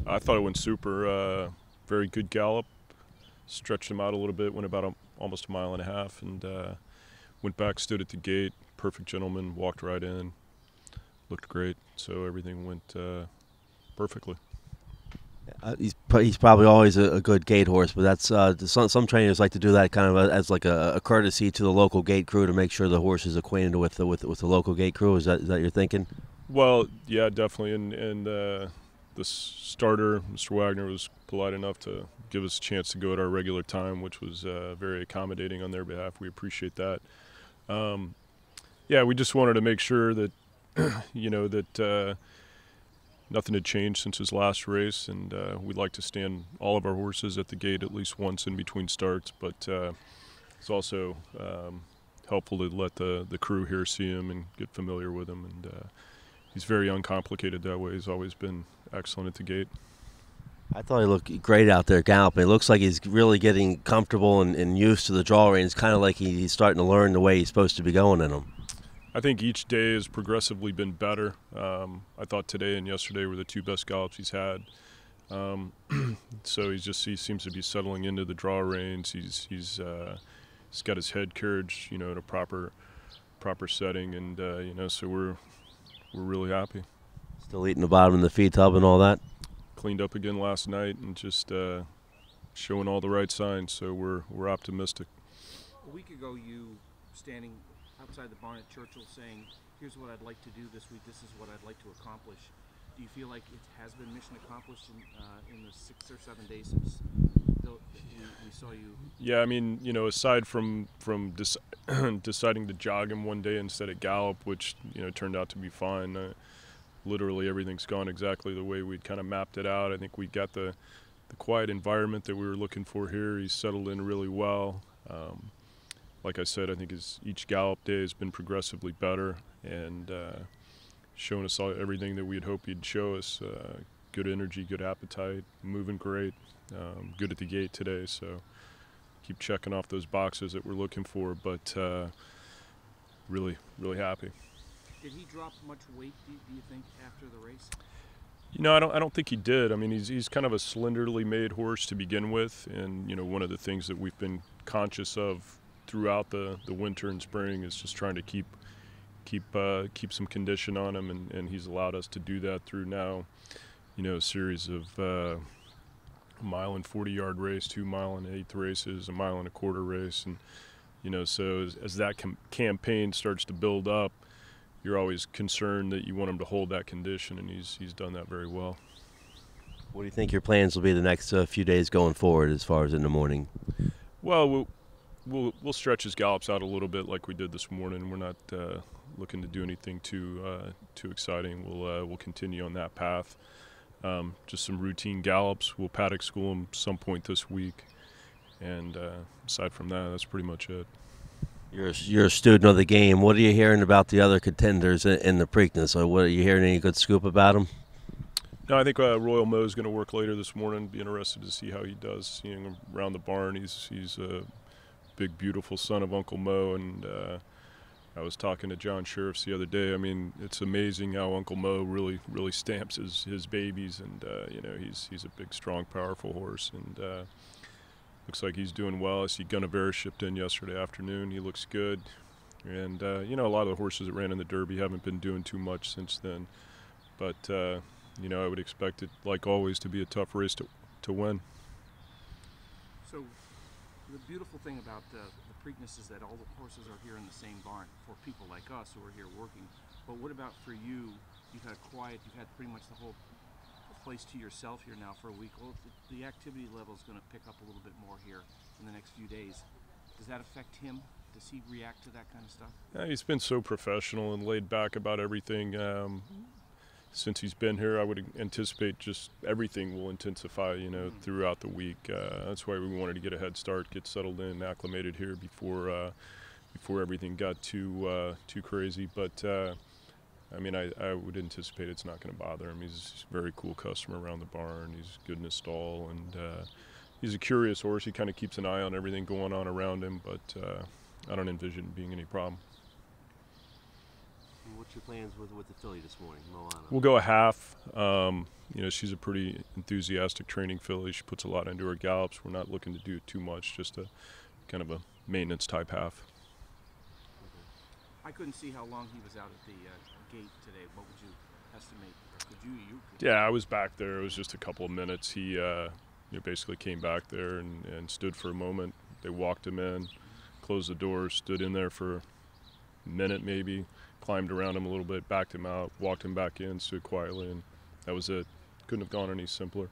I thought it went super. Very good gallop. Stretched him out a little bit. Went about almost a mile and a half, and went back, stood at the gate. Perfect gentleman. Walked right in. Looked great. So everything went perfectly. He's probably always a good gate horse, but that's some trainers like to do that kind of as like a courtesy to the local gate crew to make sure the horse is acquainted with the local gate crew. Is that your thinking? Well, yeah, definitely. And the starter, Mr. Wagner, was polite enough to give us a chance to go at our regular time, which was very accommodating on their behalf. We appreciate that. Yeah, we just wanted to make sure that that nothing had changed since his last race, and we'd like to stand all of our horses at the gate at least once in between starts. But it's also helpful to let the crew here see him and get familiar with him. And he's very uncomplicated that way. He's always been excellent at the gate. I thought he looked great out there galloping. It looks like he's really getting comfortable and used to the draw rein. It's kind of like he's starting to learn the way he's supposed to be going in them. I think each day has progressively been better. I thought today and yesterday were the two best gallops he's had. So he seems to be settling into the draw reins. He's got his head carriage, in a proper setting, and so we're really happy. Still eating the bottom of the feed tub and all that. Cleaned up again last night and just showing all the right signs. So we're optimistic. A week ago, you standing outside the barn at Churchill saying, here's what I'd like to do this week, this is what I'd like to accomplish. Do you feel like it has been mission accomplished in the 6 or 7 days since we saw you? Yeah, I mean, aside from deciding to jog him one day instead of gallop, which, turned out to be fine, literally everything's gone exactly the way we'd kind of mapped it out. I think we got the quiet environment that we were looking for here. He's settled in really well. Like I said, I think each gallop day has been progressively better and showing us everything that we had hoped he'd show us. Good energy, good appetite, moving great, good at the gate today. So keep checking off those boxes that we're looking for, but really, really happy. Did he drop much weight, do you think, after the race? I don't think he did. I mean, he's kind of a slenderly made horse to begin with, and one of the things that we've been conscious of throughout the winter and spring is just trying to keep some condition on him, and he's allowed us to do that through now, a series of 1 mile and 40-yard race, 2 mile and 1/8 races, 1 mile and a quarter race, and so as that campaign starts to build up, you're always concerned that you want him to hold that condition, and he's done that very well. What do you think your plans will be the next few days going forward as far as in the morning? Well, we'll stretch his gallops out a little bit like we did this morning. We're not looking to do anything too exciting. We'll continue on that path. Just some routine gallops. We'll paddock school him some point this week, and aside from that, that's pretty much it. You're a student of the game. What are you hearing about the other contenders in the Preakness? Or what are you hearing? Any good scoop about them? No, I think Royal Mo is going to work later this morning. Be interested to see how he does. Seeing him around the barn, he's a big, beautiful son of Uncle Mo, and I was talking to John Sheriffs the other day. I mean, it's amazing how Uncle Mo really, really stamps his babies, and he's a big, strong, powerful horse, and looks like he's doing well. I see Gunnevera shipped in yesterday afternoon. He looks good, and a lot of the horses that ran in the Derby haven't been doing too much since then, but I would expect it, like always, to be a tough race to win. So the beautiful thing about the Preakness is that all the horses are here in the same barn for people like us who are here working. But what about for you? You've had pretty much the whole place to yourself here now for a week. Well, the activity level is going to pick up a little bit more here in the next few days. Does that affect him? Does he react to that kind of stuff? Yeah, he's been so professional and laid back about everything. Since he's been here, I would anticipate just everything will intensify, throughout the week. That's why we wanted to get a head start, get settled in, acclimated here before everything got too crazy. But I would anticipate it's not going to bother him. He's a very cool customer around the barn. He's good in his stall, and he's a curious horse. He kind of keeps an eye on everything going on around him, but I don't envision it being any problem. What's your plans with the filly this morning, Moana? We'll go a half. she's a pretty enthusiastic training filly. She puts a lot into her gallops. We're not looking to do too much, just a kind of a maintenance type half. I couldn't see how long he was out at the gate today. What would you estimate? Or could you? Yeah, I was back there. It was just a couple of minutes. He basically came back there and stood for a moment. They walked him in, closed the door, stood in there for a minute maybe, climbed around him a little bit, backed him out, walked him back in, stood quietly, and that was it. Couldn't have gone any simpler.